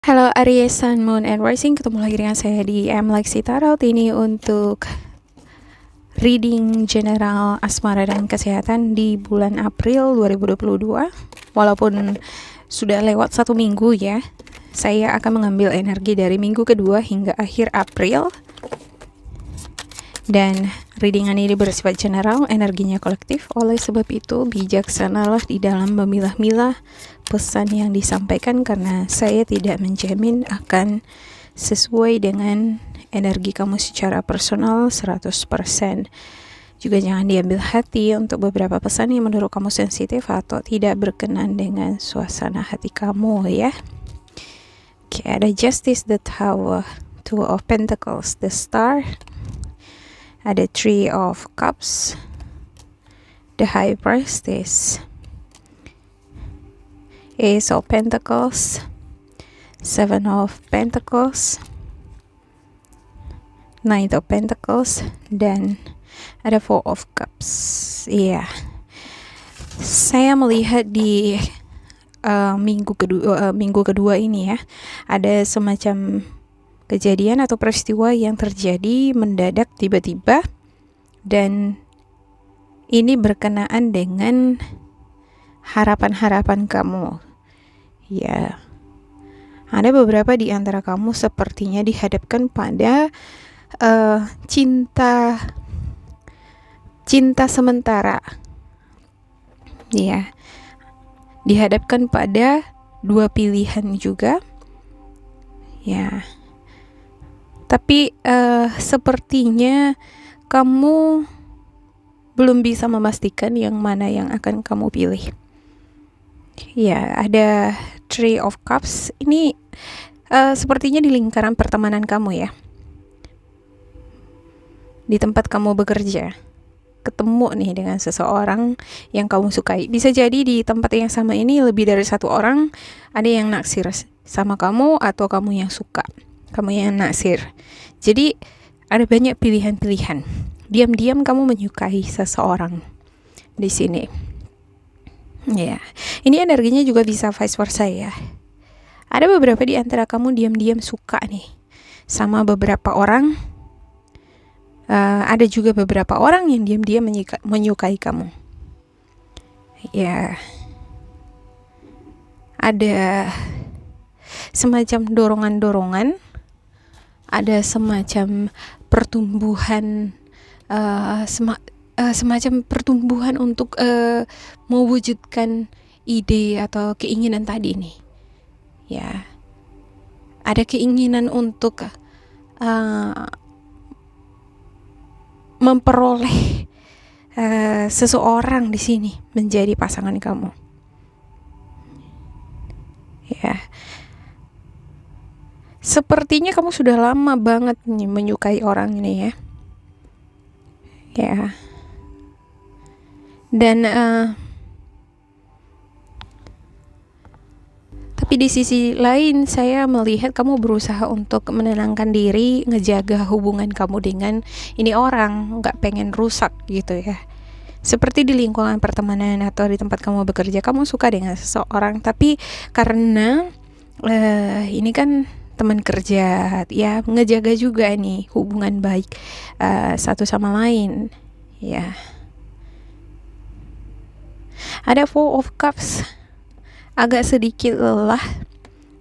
Halo Aries, Sun, Moon, and Rising. Ketemu lagi dengan saya di Lexi Tarot. Ini untuk reading general asmara dan kesehatan di bulan April 2022. Walaupun sudah lewat 1 minggu ya, saya akan mengambil energi dari minggu kedua hingga akhir April. Dan readingan ini bersifat general, energinya kolektif. Oleh sebab itu, bijaksanalah di dalam memilah-milah pesan yang disampaikan, karena saya tidak menjamin akan sesuai dengan energi kamu secara personal 100%. Juga jangan diambil hati untuk beberapa pesan yang menurut kamu sensitif atau tidak berkenan dengan suasana hati kamu ya. Oke, ada Justice, the Tower, Two of Pentacles, the Star, ada Three of Cups, the High Priestess, Ace of Pentacles, Seven of Pentacles, Knight of Pentacles, dan ada Four of Cups. Iya, saya melihat di minggu kedua ini ya, ada semacam kejadian atau peristiwa yang terjadi mendadak tiba-tiba, dan ini berkenaan dengan harapan-harapan kamu. Ya, ada beberapa di antara kamu sepertinya dihadapkan pada cinta sementara. Ya, dihadapkan pada dua pilihan juga. Ya. Tapi sepertinya kamu belum bisa memastikan yang mana yang akan kamu pilih. Ya, ada Three of Cups. Ini sepertinya di lingkaran pertemanan kamu ya. Di tempat kamu bekerja. Ketemu nih dengan seseorang yang kamu sukai. Bisa jadi di tempat yang sama ini lebih dari satu orang. Ada yang naksir sama kamu atau kamu yang suka. Kamu yang naksir. Jadi ada banyak pilihan-pilihan. Diam-diam kamu menyukai seseorang di sini. Ya, ini energinya juga bisa vice versa ya. Ada beberapa di antara kamu diam-diam suka nih sama beberapa orang. Ada juga beberapa orang yang diam-diam menyukai kamu. Ya, ada semacam dorongan-dorongan. Ada semacam pertumbuhan, semacam pertumbuhan untuk mewujudkan ide atau keinginan tadi nih. Ya, ada keinginan untuk memperoleh seseorang di sini menjadi pasangan kamu. Ya. Sepertinya kamu sudah lama banget nih menyukai orang ini ya. Ya. Dan tapi di sisi lain saya melihat kamu berusaha untuk menenangkan diri, ngejaga hubungan kamu dengan ini orang, nggak pengen rusak gitu ya. Seperti di lingkungan pertemanan atau di tempat kamu bekerja, kamu suka dengan seseorang, tapi karena ini kan teman kerja ya, ngejaga juga nih hubungan baik satu sama lain ya. Ada Four of Cups, agak sedikit lelah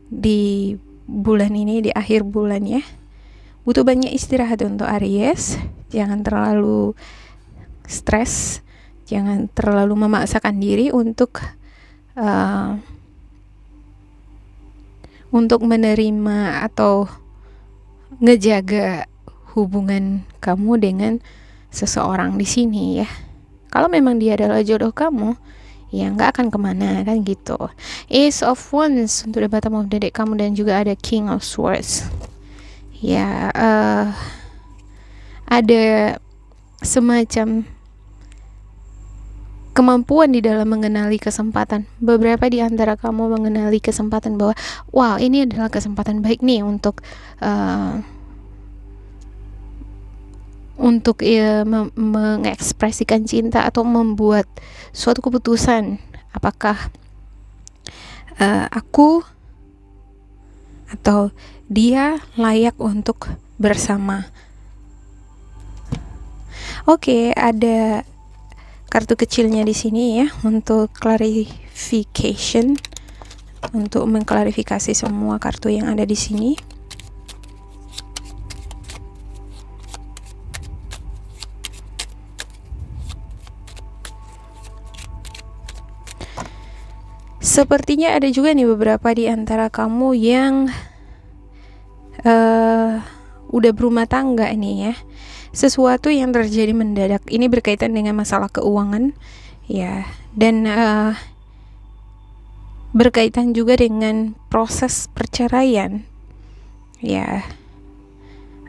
di bulan ini, di akhir bulan ya. Butuh banyak istirahat untuk Aries. Jangan terlalu stres, jangan terlalu memaksakan diri untuk menerima atau ngejaga hubungan kamu dengan seseorang di sini ya. Kalau memang dia adalah jodoh kamu, ya nggak akan kemana kan gitu. Ace of Wands untuk the bottom of the deck kamu, dan juga ada King of Swords. Ya, ada semacam kemampuan di dalam mengenali kesempatan. Beberapa di antara kamu mengenali kesempatan bahwa wow, ini adalah kesempatan baik nih untuk mengekspresikan cinta atau membuat suatu keputusan. Apakah aku atau dia layak untuk bersama. Oke, ada kartu kecilnya di sini ya untuk clarification, untuk mengklarifikasi semua kartu yang ada di sini. Sepertinya ada juga nih beberapa di antara kamu yang udah berumah tangga nih ya. Sesuatu yang terjadi mendadak ini berkaitan dengan masalah keuangan ya, dan berkaitan juga dengan proses perceraian ya.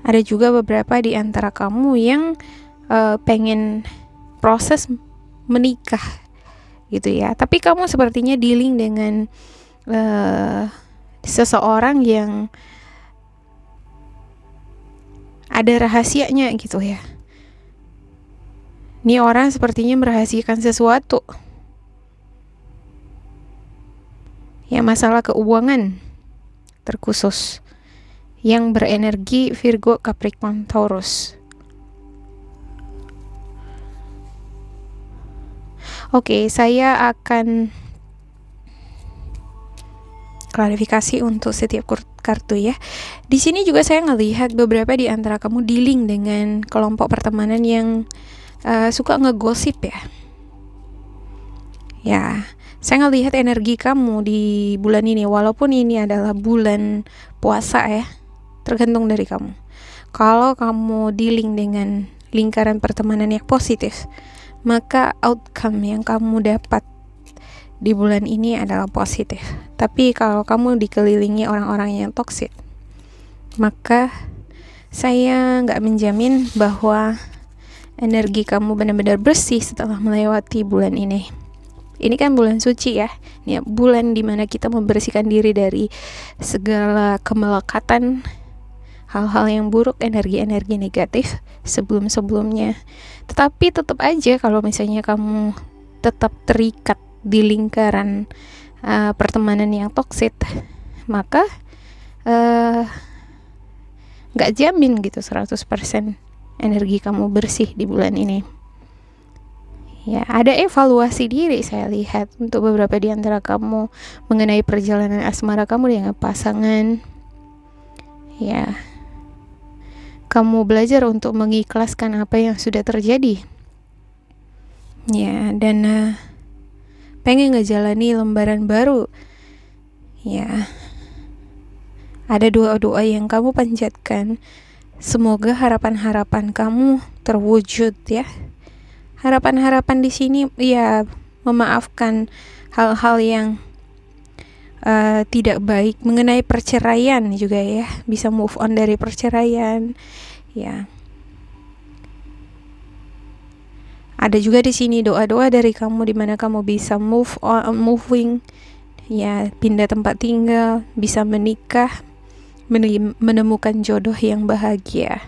Ada juga beberapa di antara kamu yang pengen proses menikah gitu ya, tapi kamu sepertinya dealing dengan seseorang yang ada rahasianya gitu ya. Ini orang sepertinya merahasiakan sesuatu ya, masalah keuangan terkhusus yang berenergi Virgo, Capricorn, Taurus. Oke, saya akan klarifikasi untuk setiap kartu ya. Di sini juga saya ngelihat beberapa di antara kamu dealing dengan kelompok pertemanan yang suka ngegosip ya. Ya, saya ngelihat energi kamu di bulan ini, walaupun ini adalah bulan puasa ya, tergantung dari kamu. Kalau kamu dealing dengan lingkaran pertemanan yang positif, maka outcome yang kamu dapat di bulan ini adalah positif. Tapi kalau kamu dikelilingi orang-orang yang toksik, maka saya nggak menjamin bahwa energi kamu benar-benar bersih setelah melewati bulan ini. Ini kan bulan suci ya, ini bulan dimana kita membersihkan diri dari segala kemelekatan, hal-hal yang buruk, energi-energi negatif sebelum-sebelumnya. Tetapi tetap aja kalau misalnya kamu tetap terikat di lingkaran pertemanan yang toksik, maka gak jamin gitu 100% energi kamu bersih di bulan ini. Ya, ada evaluasi diri saya lihat untuk beberapa di antara kamu mengenai perjalanan asmara kamu dengan pasangan. Ya, kamu belajar untuk mengikhlaskan apa yang sudah terjadi. Ya, dan pengen ngejalani lembaran baru. Ya, ada doa-doa yang kamu panjatkan. Semoga harapan-harapan kamu terwujud ya. Harapan-harapan di sini ya memaafkan hal-hal yang tidak baik mengenai perceraian juga ya, bisa move on dari perceraian ya. Ada juga di sini doa-doa dari kamu di mana kamu bisa moving ya, pindah tempat tinggal, bisa menikah, menemukan jodoh yang bahagia.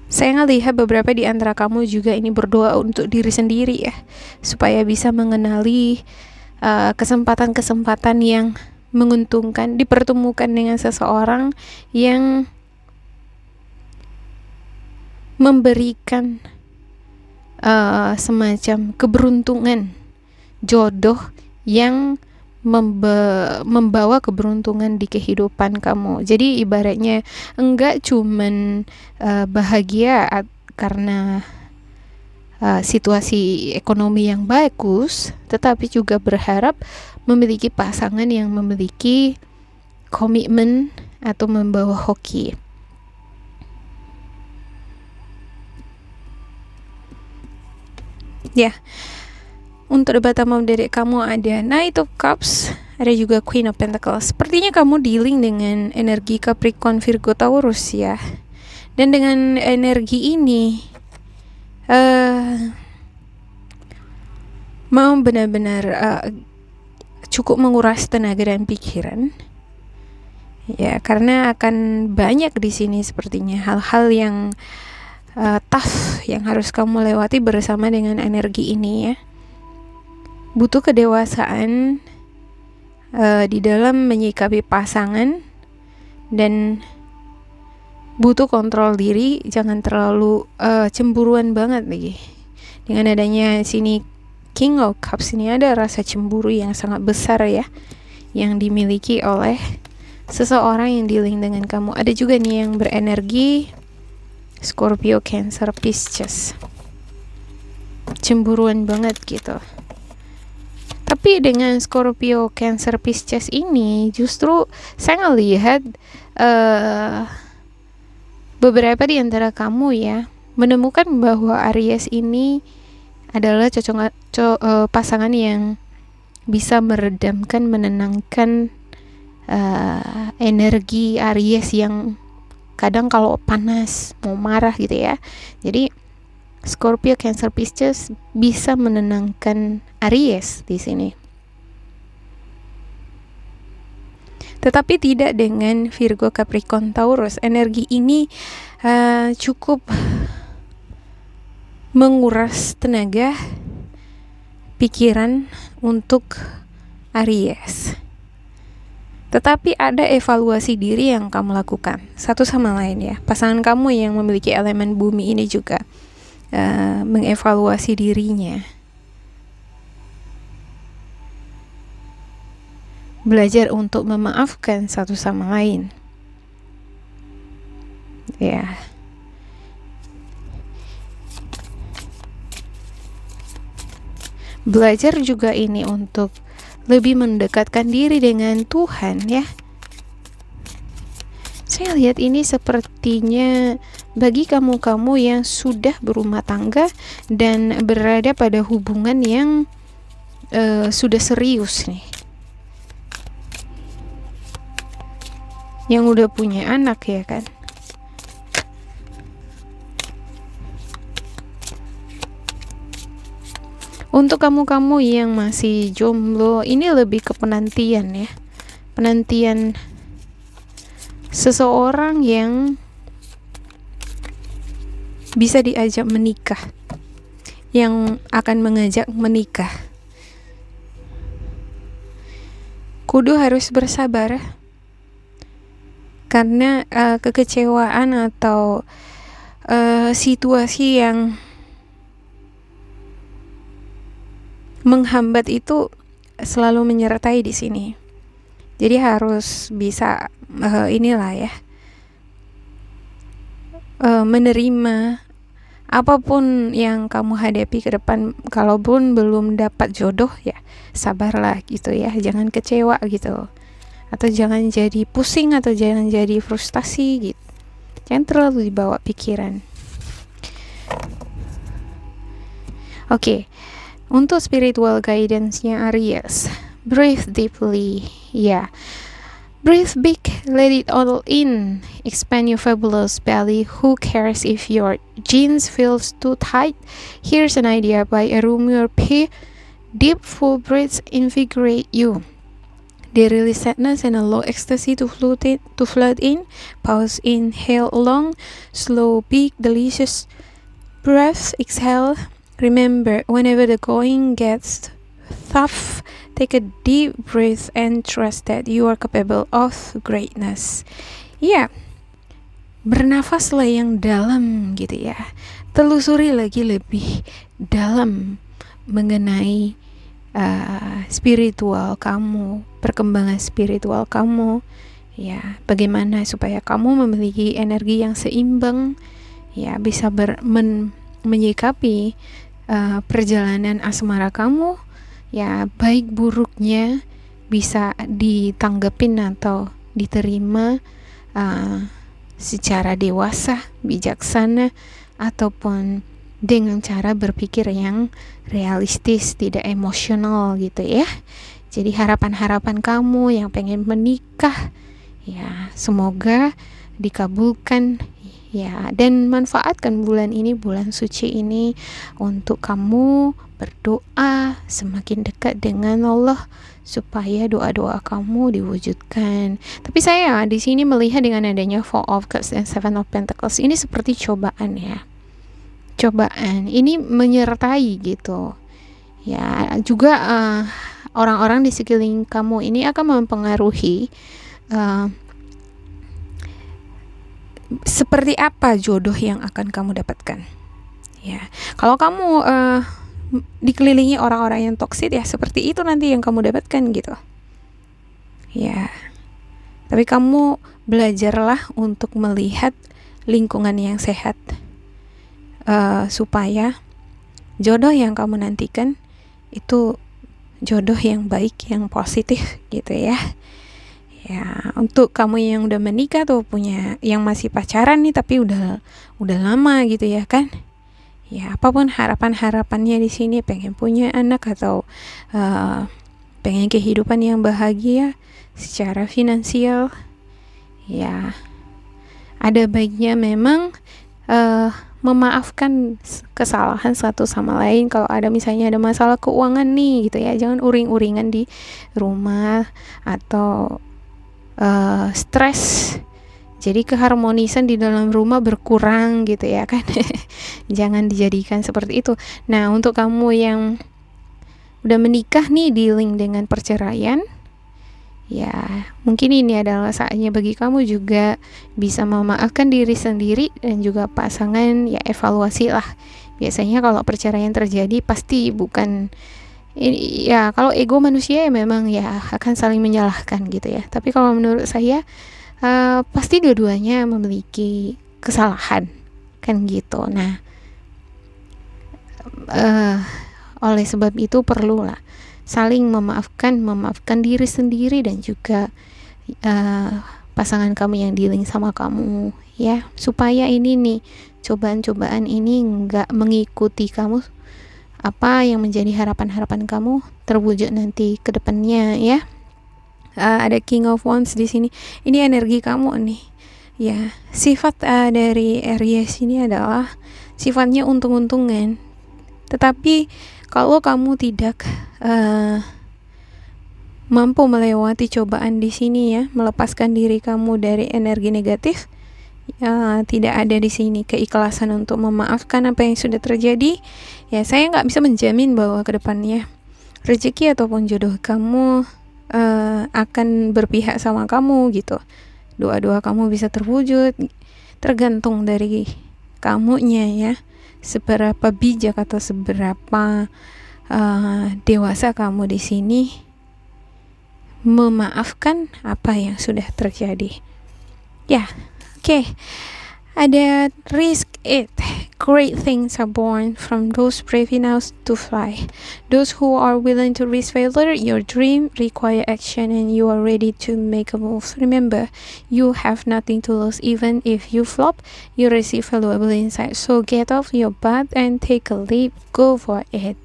Saya ngelihat beberapa di antara kamu juga ini berdoa untuk diri sendiri ya, supaya bisa mengenali kesempatan-kesempatan yang menguntungkan, dipertemukan dengan seseorang yang memberikan semacam keberuntungan, jodoh yang membawa keberuntungan di kehidupan kamu. Jadi ibaratnya enggak cuman bahagia karena situasi ekonomi yang bagus, tetapi juga berharap memiliki pasangan yang memiliki komitmen atau membawa hoki. Ya, untuk debat tamu dari kamu ada Knight of Cups, ada juga Queen of Pentacles. Sepertinya kamu dealing dengan energi Capricorn, Virgo, Taurus ya. Dan dengan energi ini mau benar-benar cukup menguras tenaga dan pikiran. Ya, karena akan banyak di sini sepertinya hal-hal yang tough yang harus kamu lewati bersama dengan energi ini ya. Butuh kedewasaan di dalam menyikapi pasangan, dan butuh kontrol diri, jangan terlalu cemburuan banget lagi. Dengan adanya sini King of Cups ini, ada rasa cemburu yang sangat besar ya, yang dimiliki oleh seseorang yang dealing dengan kamu. Ada juga nih yang berenergi Scorpio, Cancer, Pisces, cemburuan banget gitu. Tapi dengan Scorpio, Cancer, Pisces ini justru saya ngelihat beberapa di antara kamu ya menemukan bahwa Aries ini adalah pasangan yang bisa meredamkan, menenangkan energi Aries yang kadang kalau panas mau marah gitu ya. Jadi Scorpio, Cancer, Pisces bisa menenangkan Aries di sini. Tetapi tidak dengan Virgo, Capricorn, Taurus. Energi ini cukup menguras tenaga pikiran untuk Aries. Tetapi ada evaluasi diri yang kamu lakukan satu sama lain ya. Pasangan kamu yang memiliki elemen bumi ini juga mengevaluasi dirinya. Belajar untuk memaafkan satu sama lain. Ya. Belajar juga ini untuk lebih mendekatkan diri dengan Tuhan ya. Saya lihat ini sepertinya bagi kamu-kamu yang sudah berumah tangga dan berada pada hubungan yang sudah serius nih, yang udah punya anak ya kan. Untuk kamu-kamu yang masih jomblo, ini lebih ke penantian ya. Penantian seseorang yang bisa diajak menikah, yang akan mengajak menikah. Kudu harus bersabar, karena kekecewaan atau situasi yang menghambat itu selalu menyertai di sini. Jadi harus bisa inilah ya, menerima apapun yang kamu hadapi ke depan. Kalaupun belum dapat jodoh ya sabarlah gitu ya, jangan kecewa gitu, atau jangan jadi pusing, atau jangan jadi frustasi gitu. Jangan terlalu dibawa pikiran. Oke. Untuk spiritual guidance-nya Aries, breathe deeply. Yeah. Breathe big, let it all in. Expand your fabulous belly. Who cares if your jeans feels too tight? Here's an idea by Arumur P. Deep full breaths invigorate you. They release sadness and allow ecstasy to flood in. Pause, inhale long, slow, big, delicious breaths. Exhale. Remember, whenever the going gets tough, take a deep breath and trust that you are capable of greatness. Ya, bernafaslah yang dalam gitu ya. Telusuri lagi lebih dalam mengenai spiritual kamu, perkembangan spiritual kamu. Ya, bagaimana supaya kamu memiliki energi yang seimbang, ya bisa menyikapi perjalanan asmara kamu, ya baik buruknya bisa ditanggepin atau diterima secara dewasa, bijaksana, ataupun dengan cara berpikir yang realistis, tidak emosional gitu ya. Jadi harapan-harapan kamu yang pengen menikah, ya semoga dikabulkan. Ya, dan manfaatkan bulan ini, bulan suci ini untuk kamu berdoa semakin dekat dengan Allah supaya doa-doa kamu diwujudkan. Tapi saya di sini melihat dengan adanya Four of Cups dan Seven of Pentacles ini seperti cobaan ya. cobaan ini menyertai gitu ya. Juga orang-orang di sekeliling kamu ini akan mempengaruhi seperti apa jodoh yang akan kamu dapatkan ya. Kalau kamu dikelilingi orang-orang yang toksik ya, seperti itu nanti yang kamu dapatkan gitu ya. Tapi kamu belajarlah untuk melihat lingkungan yang sehat, supaya jodoh yang kamu nantikan itu jodoh yang baik, yang positif gitu ya. Ya, untuk kamu yang udah menikah tuh, punya yang masih pacaran nih tapi udah lama gitu ya kan. Ya, apapun harapannya di sini, pengen punya anak atau pengen kehidupan yang bahagia secara finansial, ya ada baiknya memang memaafkan kesalahan satu sama lain. Kalau ada misalnya ada masalah keuangan nih gitu ya, jangan uring-uringan di rumah atau stres. Jadi keharmonisan di dalam rumah berkurang gitu ya kan. Jangan dijadikan seperti itu. Nah, untuk kamu yang udah menikah nih, dealing dengan perceraian, ya mungkin ini adalah saatnya bagi kamu juga bisa memaafkan diri sendiri dan juga pasangan. Ya, evaluasi lah. Biasanya kalau perceraian terjadi pasti bukan ya, kalau ego manusia ya memang ya akan saling menyalahkan gitu ya. Tapi kalau menurut saya pasti dua-duanya memiliki kesalahan kan gitu. Nah, oleh sebab itu perlulah saling memaafkan diri sendiri dan juga pasangan kamu yang dealing sama kamu ya, supaya ini nih cobaan-cobaan ini nggak mengikuti kamu. Apa yang menjadi harapan-harapan kamu terwujud nanti ke depannya ya. Ada King of Wands di sini. Ini energi kamu nih. Ya, sifat dari Aries ini adalah sifatnya untung-untungan. Tetapi kalau kamu tidak mampu melewati cobaan di sini ya, melepaskan diri kamu dari energi negatif, tidak ada di sini keikhlasan untuk memaafkan apa yang sudah terjadi, ya saya nggak bisa menjamin bahwa kedepannya rezeki ataupun jodoh kamu akan berpihak sama kamu gitu. Doa-doa kamu bisa terwujud, tergantung dari kamunya ya, seberapa bijak atau seberapa dewasa kamu di sini memaafkan apa yang sudah terjadi ya. Oke. Ada risk it. Great things are born from those brave enough to fly. Those who are willing to risk failure. Your dream require action and you are ready to make a move. Remember, you have nothing to lose. Even if you flop, you receive valuable insight. So get off your butt and take a leap. Go for it.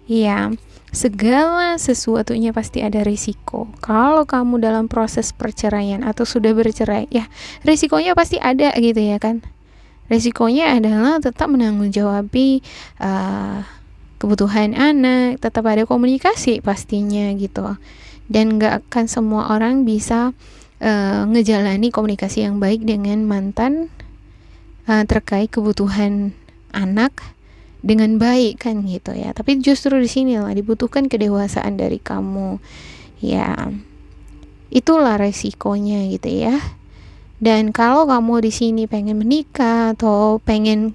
Ya, segala sesuatunya pasti ada risiko. Kalau kamu dalam proses perceraian atau sudah bercerai, ya risikonya pasti ada gitu ya kan. Risikonya adalah tetap menanggung-jawabi kebutuhan anak, tetap ada komunikasi pastinya gitu. Dan gak akan semua orang bisa ngejalani komunikasi yang baik dengan mantan terkait kebutuhan anak dengan baik kan gitu ya. Tapi justru di sinilah dibutuhkan kedewasaan dari kamu. Ya, itulah resikonya gitu ya. Dan kalau kamu di sini pengen menikah atau pengen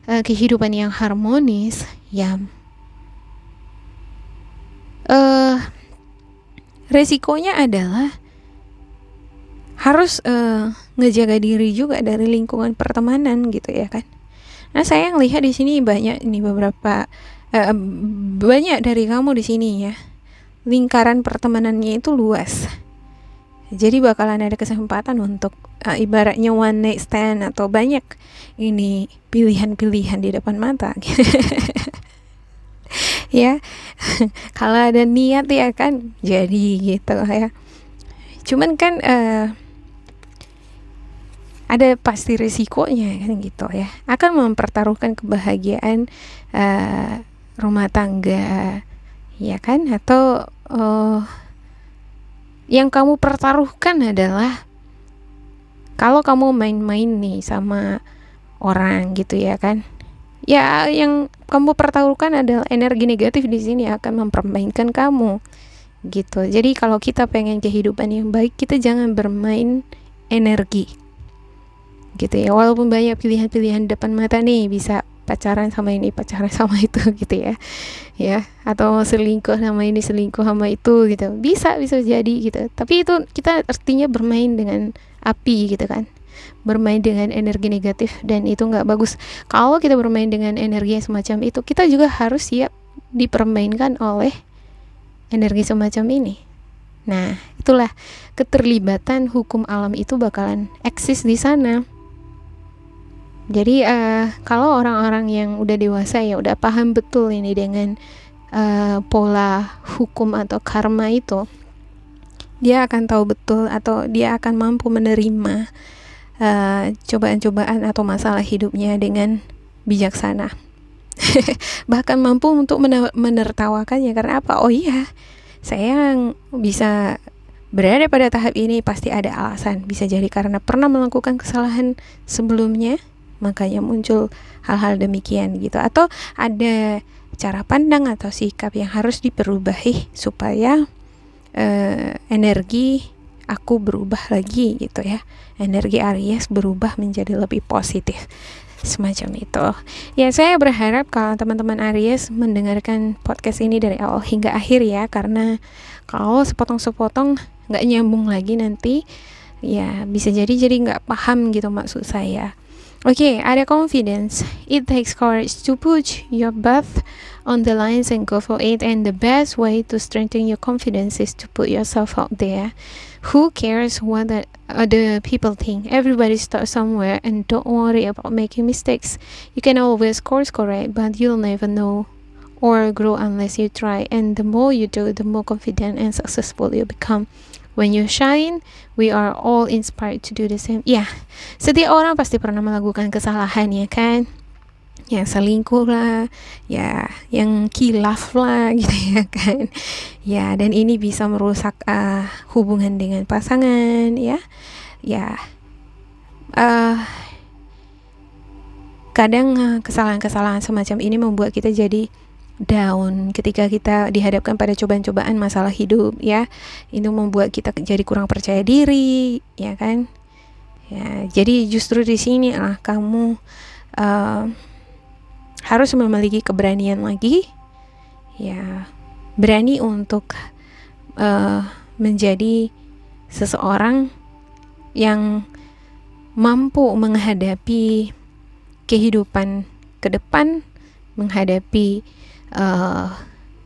kehidupan yang harmonis, ya resikonya adalah harus ngejaga diri juga dari lingkungan pertemanan gitu ya kan. Nah, saya ngelihat di sini banyak dari kamu di sini ya, lingkaran pertemanannya itu luas. Jadi bakalan ada kesempatan untuk ibaratnya one night stand atau banyak ini pilihan-pilihan di depan mata. Ya, kalau ada niat ya kan jadi gitu ya. Cuman kan ada pasti risikonya kan gitu ya. Akan mempertaruhkan kebahagiaan rumah tangga ya kan, atau yang kamu pertaruhkan adalah kalau kamu main-main nih sama orang gitu ya kan, Ya, yang kamu pertaruhkan adalah energi negatif di sini akan mempermainkan kamu gitu. Jadi kalau kita pengen kehidupan yang baik, kita jangan bermain energi gitu ya. Walaupun banyak pilihan-pilihan depan mata nih, bisa pacaran sama ini, pacaran sama itu gitu ya, atau selingkuh sama ini, selingkuh sama itu gitu, bisa jadi gitu. Tapi itu kita artinya bermain dengan api gitu kan, bermain dengan energi negatif, dan itu nggak bagus. Kalau kita bermain dengan energi yang semacam itu, kita juga harus siap dipermainkan oleh energi semacam ini. Nah, itulah keterlibatan hukum alam itu bakalan eksis di sana. Jadi kalau orang-orang yang udah dewasa ya udah paham betul ini dengan pola hukum atau karma itu, dia akan tahu betul atau dia akan mampu menerima cobaan-cobaan atau masalah hidupnya dengan bijaksana. Bahkan mampu untuk menertawakannya. Karena apa? Oh iya, saya bisa berada pada tahap ini pasti ada alasan. Bisa jadi karena pernah melakukan kesalahan sebelumnya, makanya muncul hal-hal demikian gitu. Atau ada cara pandang atau sikap yang harus diperubahi supaya energi aku berubah lagi gitu ya. Energi Aries berubah menjadi lebih positif, semacam itu. Ya, saya berharap kalau teman-teman Aries mendengarkan podcast ini dari awal hingga akhir ya, karena kalau sepotong-sepotong nggak nyambung lagi nanti ya bisa jadi nggak paham gitu maksud saya. Oke, ada confidence. It takes courage to put your butt on the lines and go for it, and the best way to strengthen your confidence is to put yourself out there. Who cares what other people think? Everybody starts somewhere, and don't worry about making mistakes. You can always course correct, but you'll never know or grow unless you try, and the more you do, the more confident and successful you become. When you shine, we are all inspired to do the same. Ya, setiap orang pasti pernah melakukan kesalahan ya kan, yang selingkuh lah, ya yang kilaf lah gitu ya kan, ya, dan ini bisa merusak hubungan dengan pasangan ya kadang kesalahan-kesalahan semacam ini membuat kita jadi down ketika kita dihadapkan pada cobaan-cobaan masalah hidup ya. Itu membuat kita jadi kurang percaya diri ya kan ya. Jadi justru di sini kamu harus memiliki keberanian lagi ya, berani untuk menjadi seseorang yang mampu menghadapi kehidupan ke depan, menghadapi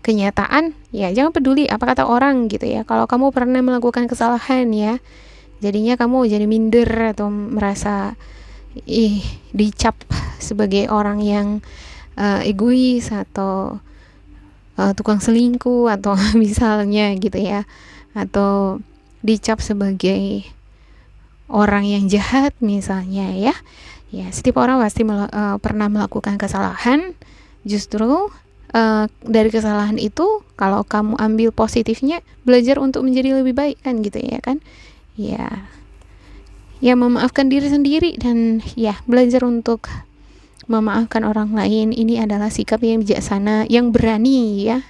kenyataan ya. Jangan peduli apa kata orang gitu ya. Kalau kamu pernah melakukan kesalahan ya, jadinya kamu jadi minder atau merasa dicap sebagai orang yang egois atau tukang selingkuh atau misalnya gitu ya, atau dicap sebagai orang yang jahat misalnya ya. Setiap orang pasti pernah melakukan kesalahan. Justru dari kesalahan itu kalau kamu ambil positifnya, belajar untuk menjadi lebih baik kan gitu ya kan. Ya memaafkan diri sendiri dan ya belajar untuk memaafkan orang lain. Ini adalah sikap yang bijaksana, yang berani ya.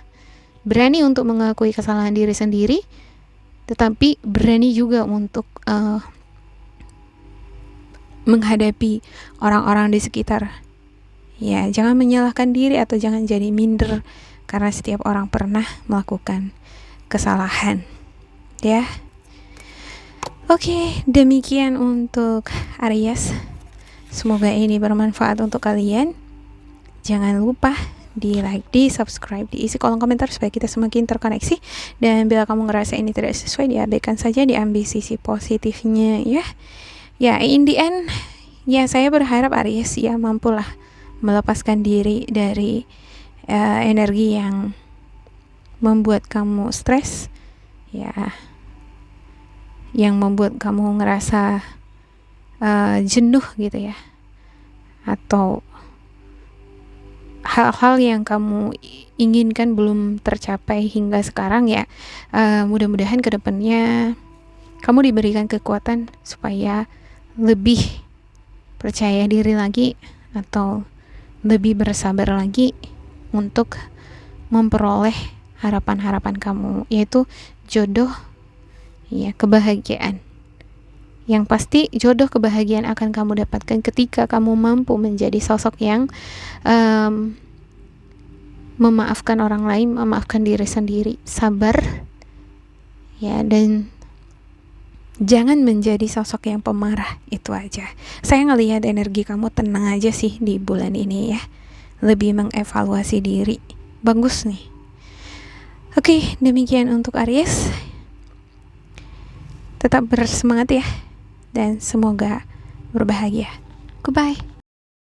Berani untuk mengakui kesalahan diri sendiri, tetapi berani juga untuk menghadapi orang-orang di sekitar. Ya, jangan menyalahkan diri atau jangan jadi minder karena setiap orang pernah melakukan kesalahan. Ya. Oke, demikian untuk Aries. Semoga ini bermanfaat untuk kalian. Jangan lupa di like, di subscribe, diisi kolom komentar supaya kita semakin terkoneksi. Dan bila kamu ngerasa ini tidak sesuai, diabaikan saja, diambil sisi positifnya ya. Ya, in the end, ya saya berharap Aries ya mampulah melepaskan diri dari energi yang membuat kamu stres ya, yang membuat kamu ngerasa jenuh gitu ya, atau hal-hal yang kamu inginkan belum tercapai hingga sekarang ya. Mudah-mudahan kedepannya kamu diberikan kekuatan supaya lebih percaya diri lagi, atau lebih bersabar lagi untuk memperoleh harapan-harapan kamu, yaitu jodoh, ya, kebahagiaan. Yang pasti jodoh kebahagiaan akan kamu dapatkan ketika kamu mampu menjadi sosok yang memaafkan orang lain, memaafkan diri sendiri, sabar, ya, dan jangan menjadi sosok yang pemarah. Itu aja. Saya ngelihat energi kamu tenang aja sih di bulan ini ya. Lebih mengevaluasi diri. Bagus nih. Oke, demikian untuk Aries. Tetap bersemangat ya. Dan semoga berbahagia. Goodbye.